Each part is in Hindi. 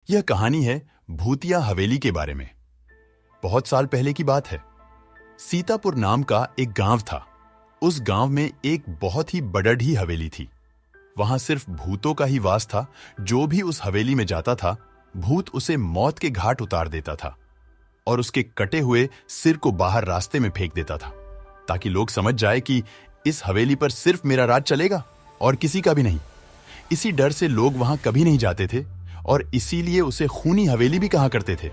यह कहानी है भूतिया हवेली के बारे में। बहुत साल पहले की बात है। सीतापुर नाम का एक गांव था। उस गांव में एक बहुत ही बड़ढ़ी हवेली थी। वहां सिर्फ भूतों का ही वास था। जो भी उस हवेली में जाता था, भूत उसे मौत के घाट उतार देता था और उसके कटे हुए सिर को बाहर रास्ते में फेंक देता था, ताकि लोग समझ जाए कि इस हवेली पर सिर्फ मेरा राज चलेगा और किसी का भी नहीं। इसी डर से लोग वहां कभी नहीं जाते थे और इसीलिए उसे खूनी हवेली भी कहा करते थे।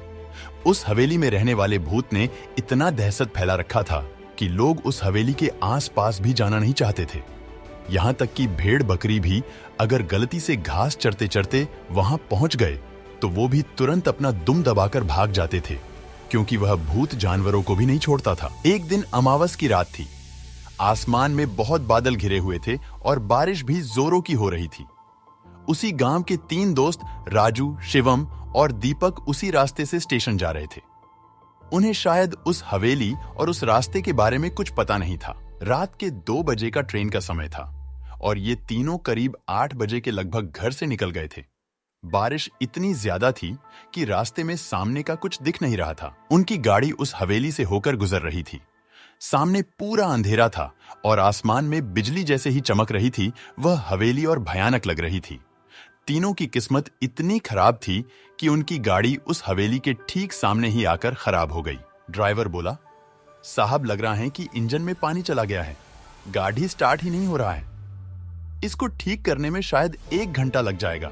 उस हवेली में रहने वाले भूत ने इतना दहशत फैला रखा था कि लोग उस हवेली के आसपास भी जाना नहीं चाहते थे। यहां तक कि भेड़ बकरी भी अगर गलती से घास चरते चरते वहां पहुंच गए तो वो भी तुरंत अपना दुम दबाकर भाग जाते थे, क्योंकि वह भूत जानवरों को भी नहीं छोड़ता था। एक दिन अमावस की रात थी। आसमान में बहुत बादल घिरे हुए थे और बारिश भी जोरों की हो रही थी। उसी गांव के 3 दोस्त राजू, शिवम और दीपक उसी रास्ते से स्टेशन जा रहे थे। उन्हें शायद उस हवेली और उस रास्ते के बारे में कुछ पता नहीं था। रात के 2 बजे का ट्रेन का समय था और ये तीनों करीब 8 बजे के लगभग घर से निकल गए थे। बारिश इतनी ज्यादा थी कि रास्ते में सामने का कुछ दिख नहीं रहा था। उनकी गाड़ी उस हवेली से होकर गुजर रही थी। सामने पूरा अंधेरा था और आसमान में बिजली जैसे ही चमक रही थी। वह हवेली और भयानक लग रही थी। तीनों की किस्मत इतनी खराब थी कि उनकी गाड़ी उस हवेली के ठीक सामने ही आकर खराब हो गई। ड्राइवर बोला, साहब लग रहा है कि इंजन में पानी चला गया है, गाड़ी स्टार्ट ही नहीं हो रहा है। इसको ठीक करने में शायद 1 घंटा लग जाएगा।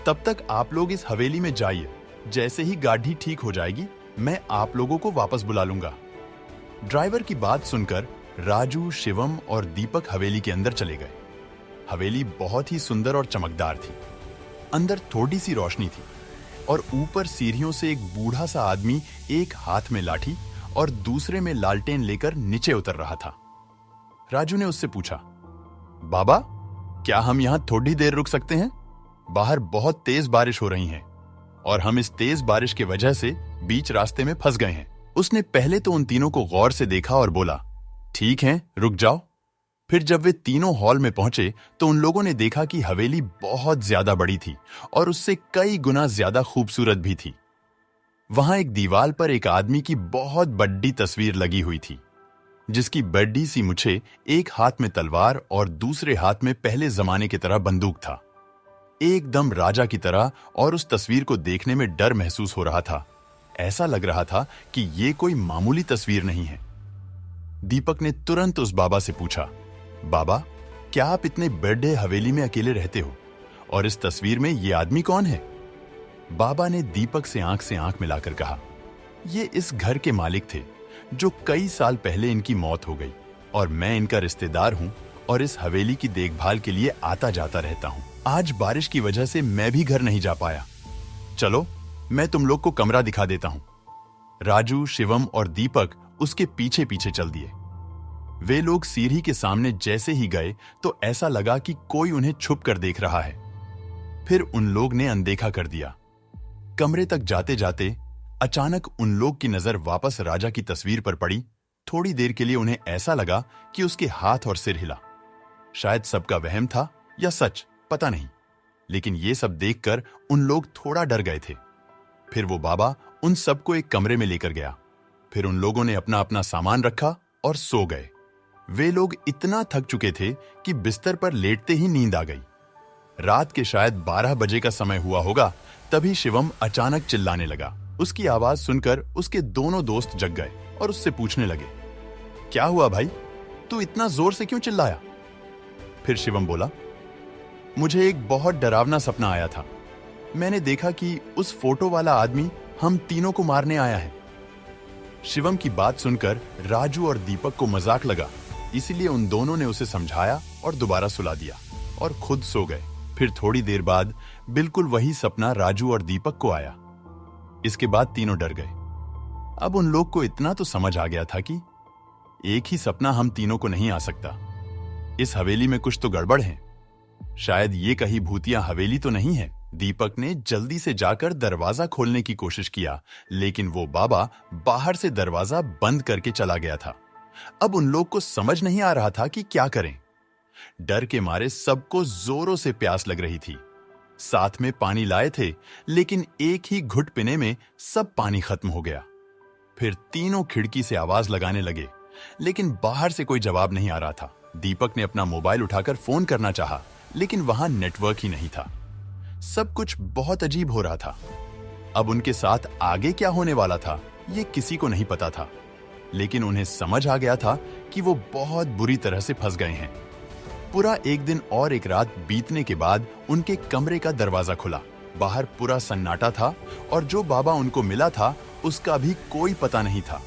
तब तक आप लोग इस हवेली में जाइए। जैसे ही गाड़ी ठीक हो जाएगी मैं आप लोगों को वापस बुला लूंगा। ड्राइवर की बात सुनकर राजू, शिवम और दीपक हवेली के अंदर चले गए। हवेली बहुत ही सुंदर और चमकदार थी। अंदर थोड़ी सी रोशनी थी और ऊपर सीढ़ियों से एक बूढ़ा सा आदमी एक हाथ में लाठी और दूसरे में लालटेन लेकर नीचे उतर रहा था। राजू ने उससे पूछा, बाबा, क्या हम यहां थोड़ी देर रुक सकते हैं? बाहर बहुत तेज बारिश हो रही है और हम इस तेज बारिश की वजह से बीच रास्ते में फंस गए हैं। उसने पहले तो उन तीनों को गौर से देखा और बोला, ठीक है, रुक जाओ। फिर जब वे तीनों हॉल में पहुंचे तो उन लोगों ने देखा कि हवेली बहुत ज्यादा बड़ी थी और उससे कई गुना ज्यादा खूबसूरत भी थी। वहां एक दीवार पर एक आदमी की बहुत बड़ी तस्वीर लगी हुई थी, जिसकी बड़ी सी मुछे, एक हाथ में तलवार और दूसरे हाथ में पहले जमाने की तरह बंदूक था। एकदम राजा की तरह, और उस तस्वीर को देखने में डर महसूस हो रहा था। ऐसा लग रहा था कि ये कोई मामूली तस्वीर नहीं है। दीपक ने तुरंत उस बाबा से पूछा, बाबा, क्या आप इतने बड़े हवेली में अकेले रहते हो और इस तस्वीर में ये आदमी कौन है? बाबा ने दीपक से आंख मिलाकर कहा, ये इस घर के मालिक थे जो कई साल पहले इनकी मौत हो गई और मैं इनका रिश्तेदार हूं और इस हवेली की देखभाल के लिए आता जाता रहता हूं। आज बारिश की वजह से मैं भी घर नहीं जा पाया। चलो, मैं तुम लोग को कमरा दिखा देता हूं। राजू, शिवम और दीपक उसके पीछे पीछे चल दिए। वे लोग सीढ़ी के सामने जैसे ही गए तो ऐसा लगा कि कोई उन्हें छुप कर देख रहा है। फिर उन लोग ने अनदेखा कर दिया। कमरे तक जाते जाते अचानक उन लोग की नजर वापस राजा की तस्वीर पर पड़ी। थोड़ी देर के लिए उन्हें ऐसा लगा कि उसके हाथ और सिर हिला। शायद सबका वहम था या सच, पता नहीं, लेकिन ये सब देखकर उन लोग थोड़ा डर गए थे। फिर वो बाबा उन सबको एक कमरे में लेकर गया। फिर उन लोगों ने अपना अपना सामान रखा और सो गए। वे लोग इतना थक चुके थे कि बिस्तर पर लेटते ही नींद आ गई। रात के शायद 12 बजे का समय हुआ होगा, तभी शिवम अचानक चिल्लाने लगा। उसकी आवाज सुनकर उसके दोनों दोस्त जग गए और उससे पूछने लगे, क्या हुआ भाई, तू इतना जोर से क्यों चिल्लाया? फिर शिवम बोला, मुझे एक बहुत डरावना सपना आया था। मैंने देखा कि उस फोटो वाला आदमी हम तीनों को मारने आया है। शिवम की बात सुनकर राजू और दीपक को मजाक लगा, इसीलिए उन दोनों ने उसे समझाया और दोबारा सुला दिया और खुद सो गए। फिर थोड़ी देर बाद बिल्कुल वही सपना राजू और दीपक को आया। इसके बाद तीनों डर गए। अब उन लोग को इतना तो समझ आ गया था कि एक ही सपना हम तीनों को नहीं आ सकता। इस हवेली में कुछ तो गड़बड़ है। शायद ये कहीं भूतिया हवेली तो नहीं है। दीपक ने जल्दी से जाकर दरवाजा खोलने की कोशिश किया, लेकिन वो बाबा बाहर से दरवाजा बंद करके चला गया था। अब उन लोग को समझ नहीं आ रहा था कि क्या करें। डर के मारे सबको जोरों से प्यास लग रही थी। साथ में पानी लाए थे, लेकिन एक ही घुट पीने में सब पानी खत्म हो गया। फिर तीनों खिड़की से आवाज लगाने लगे, लेकिन बाहर से कोई जवाब नहीं आ रहा था। दीपक ने अपना मोबाइल उठाकर फोन करना चाहा, लेकिन वहां नेटवर्क ही नहीं था। सब कुछ बहुत अजीब हो रहा था। अब उनके साथ आगे क्या होने वाला था, ये किसी को नहीं पता था, लेकिन उन्हें समझ आ गया था कि वो बहुत बुरी तरह से फंस गए हैं। पूरा एक दिन और एक रात बीतने के बाद उनके कमरे का दरवाजा खुला। बाहर पूरा सन्नाटा था और जो बाबा उनको मिला था उसका भी कोई पता नहीं था।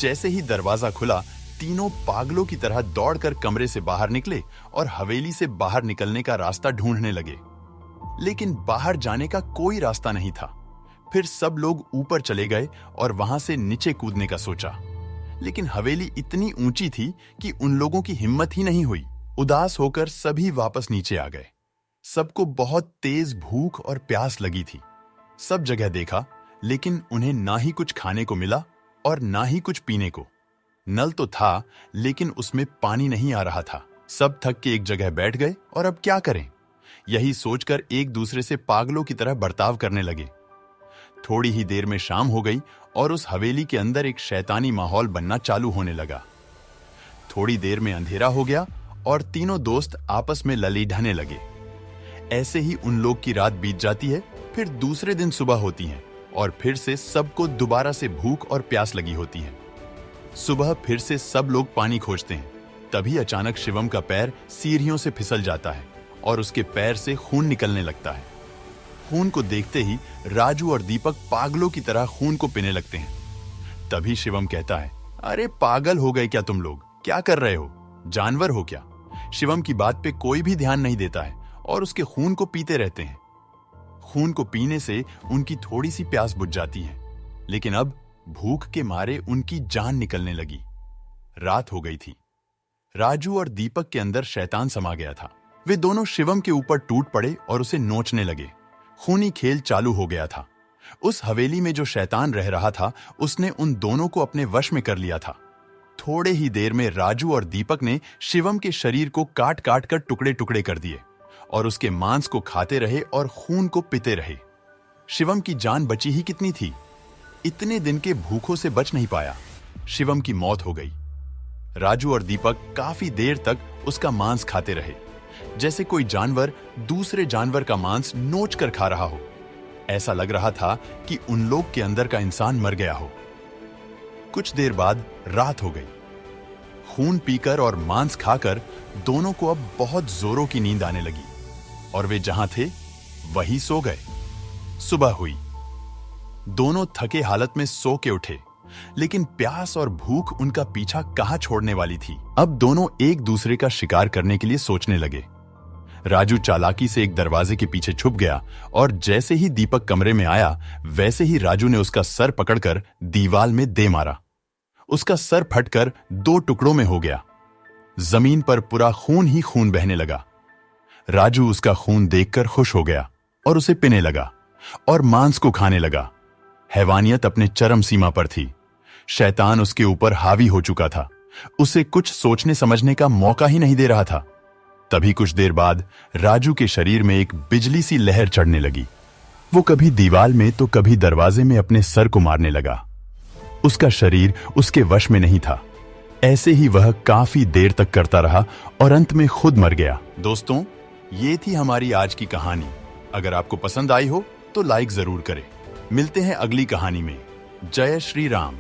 जैसे ही दरवाजा खुला, तीनों पागलों की तरह दौड़कर कमरे से बाहर निकले और हवेली से बाहर निकलने का रास्ता ढूंढने लगे, लेकिन बाहर जाने का कोई रास्ता नहीं था। फिर सब लोग ऊपर चले गए और वहां से नीचे कूदने का सोचा, लेकिन हवेली इतनी ऊंची थी कि उन लोगों की हिम्मत ही नहीं हुई। उदास होकर सभी वापस नीचे आ गए। सबको बहुत तेज भूख और प्यास लगी थी। सब जगह देखा, लेकिन उन्हें ना ही कुछ खाने को मिला और ना ही कुछ पीने को। नल तो था, लेकिन उसमें पानी नहीं आ रहा था। सब थक के एक जगह बैठ गए और अब क्या करें, यही सोचकर एक दूसरे से पागलों की तरह बर्ताव करने लगे। थोड़ी ही देर में शाम हो गई और उस हवेली के अंदर एक शैतानी माहौल बनना चालू होने लगा। थोड़ी देर में अंधेरा हो गया और तीनों दोस्त आपस में ललीढने लगे। ऐसे ही उन लोग की रात बीत जाती है। फिर दूसरे दिन सुबह होती है और फिर से सबको दोबारा से भूख और प्यास लगी होती है। सुबह फिर से सब लोग पानी खोजते हैं। तभी अचानक शिवम का पैर सीढ़ियों से फिसल जाता है और उसके पैर से खून निकलने लगता है। खून को देखते ही राजू और दीपक पागलों की तरह खून को पीने लगते हैं। तभी शिवम कहता है, अरे पागल हो गए क्या तुम लोग, क्या कर रहे हो, जानवर हो क्या। शिवम की बात पे कोई भी ध्यान नहीं देता है और उसके खून को पीते रहते हैं। खून को पीने से उनकी थोड़ी सी प्यास बुझ जाती है, लेकिन अब भूख के मारे उनकी जान निकलने लगी। रात हो गई थी। राजू और दीपक के अंदर शैतान समा गया था। वे दोनों शिवम के ऊपर टूट पड़े और उसे नोचने लगे। खूनी खेल चालू हो गया था। उस हवेली में जो शैतान रह रहा था, उसने उन दोनों को अपने वश में कर लिया था। थोड़े ही देर में राजू और दीपक ने शिवम के शरीर को काट काट कर टुकड़े टुकड़े कर दिए और उसके मांस को खाते रहे और खून को पीते रहे। शिवम की जान बची ही कितनी थी। इतने दिन के भूखों से बच नहीं पाया। शिवम की मौत हो गई। राजू और दीपक काफी देर तक उसका मांस खाते रहे, जैसे कोई जानवर दूसरे जानवर का मांस नोच कर खा रहा हो। ऐसा लग रहा था कि उन लोग के अंदर का इंसान मर गया हो। कुछ देर बाद रात हो गई। खून पीकर और मांस खाकर दोनों को अब बहुत जोरों की नींद आने लगी और वे जहां थे वहीं सो गए। सुबह हुई। दोनों थके हालत में सो के उठे, लेकिन प्यास और भूख उनका पीछा कहां छोड़ने वाली थी। अब दोनों एक दूसरे का शिकार करने के लिए सोचने लगे। राजू चालाकी से एक दरवाजे के पीछे छुप गया और जैसे ही दीपक कमरे में आया, वैसे ही राजू ने उसका सर पकड़कर दीवार में दे मारा। उसका सर फटकर 2 टुकड़ों में हो गया। जमीन पर पूरा खून ही खून बहने लगा। राजू उसका खून देखकर खुश हो गया और उसे पीने लगा और मांस को खाने लगा। हैवानियत अपने चरम सीमा पर थी। शैतान उसके ऊपर हावी हो चुका था। उसे कुछ सोचने समझने का मौका ही नहीं दे रहा था। तभी कुछ देर बाद राजू के शरीर में एक बिजली सी लहर चढ़ने लगी। वो कभी दीवार में तो कभी दरवाजे में अपने सर को मारने लगा। उसका शरीर उसके वश में नहीं था। ऐसे ही वह काफी देर तक करता रहा और अंत में खुद मर गया। दोस्तों, ये थी हमारी आज की कहानी। अगर आपको पसंद आई हो तो लाइक जरूर करें। मिलते हैं अगली कहानी में। जय श्री राम।